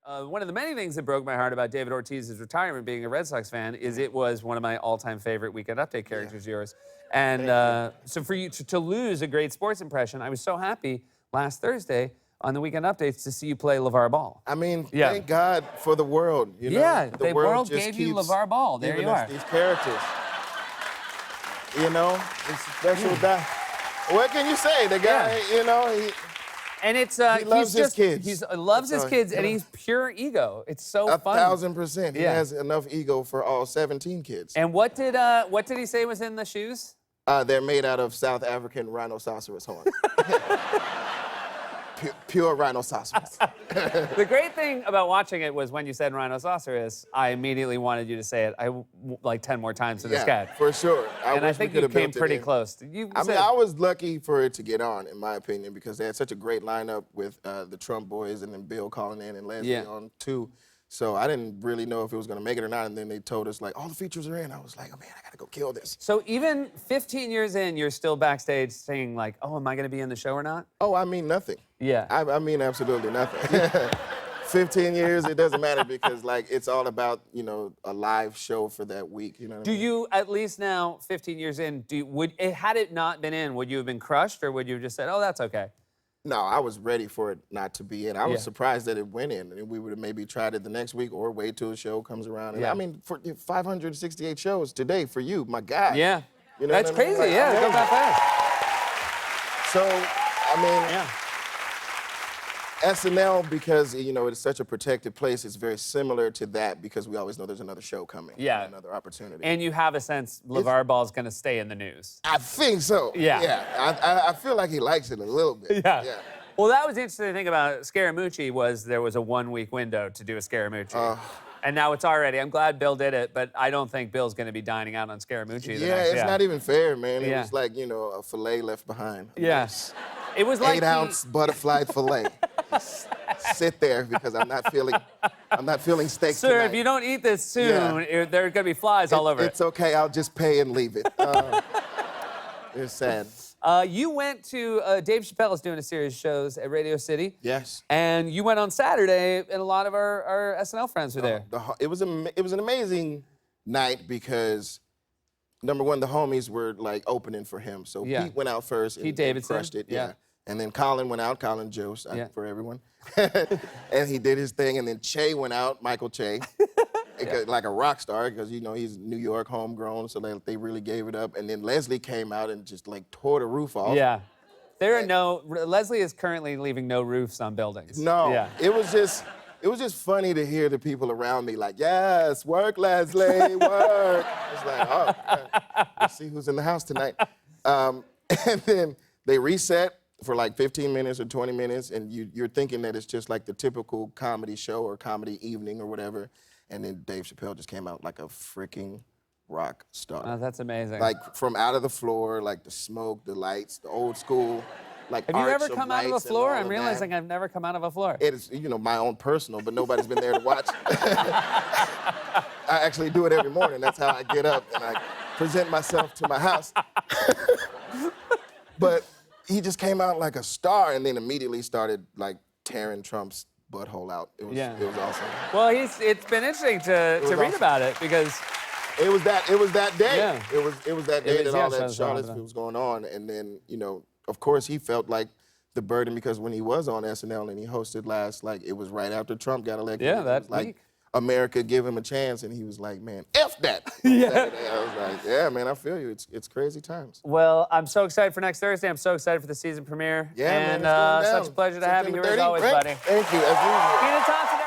one of the many things that broke my heart about David Ortiz's retirement, being a Red Sox fan, is it was one of my all-time favorite Weekend Update characters, yours. And so for you to lose a great sports impression, I was so happy last Thursday on the Weekend Updates to see you play LeVar Ball. I mean, thank God for the world. You know? Yeah, the the world just gave you keeps LeVar Ball. There giving you us are. these characters. You know, it's a special guy. What can you say? The guy, you know, And it's he loves his kids. He loves his kids, and you know. he's pure ego. It's so fun. 1,000%. He Yeah. has enough ego for all 17 kids. And what did he say was in the shoes? They're made out of South African rhinoceros horn. Pure rhinoceros. The great thing about watching it was when you said rhinoceros, I immediately wanted you to say it like 10 more times in the sketch. For sure. And I wish we think you could've came built it pretty in. close. I mean, I was lucky for it to get on, in my opinion, because they had such a great lineup with the Trump boys and then Bill calling in and Leslie on too. So I didn't really know if it was going to make it or not. And then they told us, like, all the features are in. I was like, oh, man, I got to go kill this. So even 15 years in, you're still backstage saying, like, oh, am I going to be in the show or not? Oh, I mean nothing. Yeah. I mean absolutely nothing. 15 years, it doesn't matter because, like, it's all about, you know, a live show for that week. You know what I mean? Do you, at least now, 15 years in, had it not been in, would you have been crushed, or would you have just said, oh, that's okay? No, I was ready for it not to be in. I was surprised that it went in. And we would have maybe tried it the next week or wait till the show comes around. And I mean, for 568 shows today for you, my God. Yeah. You know That's what I mean? crazy, Like, yeah, it goes that fast. So, I mean, SNL, because, you know, it's such a protected place, it's very similar to that because we always know there's another show coming. Yeah. Another opportunity. And you have a sense LeVar Ball's going to stay in the news. I think so. Yeah. Yeah. I feel like he likes it a little bit. Yeah. Well, that was the interesting thing about Scaramucci was there was a 1-week window to do a Scaramucci. And now it's already. I'm glad Bill did it, but I don't think Bill's going to be dining out on Scaramucci. Yeah, it's not even fair, man. It Yeah. was like, you know, a filet left behind. Yes. It was like 8-ounce butterfly filet. Just sit there because I'm not feeling steak Sir, tonight. if you don't eat this soon, there are going to be flies all over It's okay, I'll just pay and leave it. It's sad. You went to, Dave Chappelle is doing a series of shows at Radio City. Yes. And you went on Saturday, and a lot of our SNL friends were there. It was an amazing night because, number one, the homies were like opening for him. So Pete went out first and crushed it. Yeah. And then Colin went out, Colin Jost, for everyone. And he did his thing. And then Che went out, Michael Che, like a rock star, because, you know, he's New York homegrown, so they really gave it up. And then Leslie came out and just, like, tore the roof off. Yeah. Leslie is currently leaving no roofs on buildings. No. Yeah. It was just funny to hear the people around me like, yes, work, Leslie, work. It's like, oh, okay. Let's see who's in the house tonight. And then they reset for like 15 minutes or 20 minutes, and you're thinking that it's just like the typical comedy show or comedy evening or whatever. And then Dave Chappelle just came out like a freaking rock star. Oh, that's amazing. Like from out of the floor, like the smoke, the lights, the old school, like Have you arch ever of come out of a lights and floor? all I'm of realizing that. I've never come out of a floor. It is, you know, my own personal, but nobody's been there to watch. I actually do it every morning. That's how I get up and I present myself to my house. But he just came out like a star and then immediately started like tearing Trump's butthole out. It was awesome. Well, it's been interesting to read awesome. about it because It was that day. Yeah. It was that day that all that Charlottesville Charlottesville was going on. And then, you know, of course he felt like the burden because when he was on SNL and he hosted last, like it was right after Trump got elected. Yeah, It that was like week. America give him a chance, and he was like, man, F that. Yeah. I was like, yeah, man, I feel you. It's crazy times. Well, I'm so excited for next Thursday. I'm so excited for the season premiere. Yeah, man, and it's going down. such a pleasure to have you here as September always, 30th. buddy. Thank you, as usual. Kenan Thompson.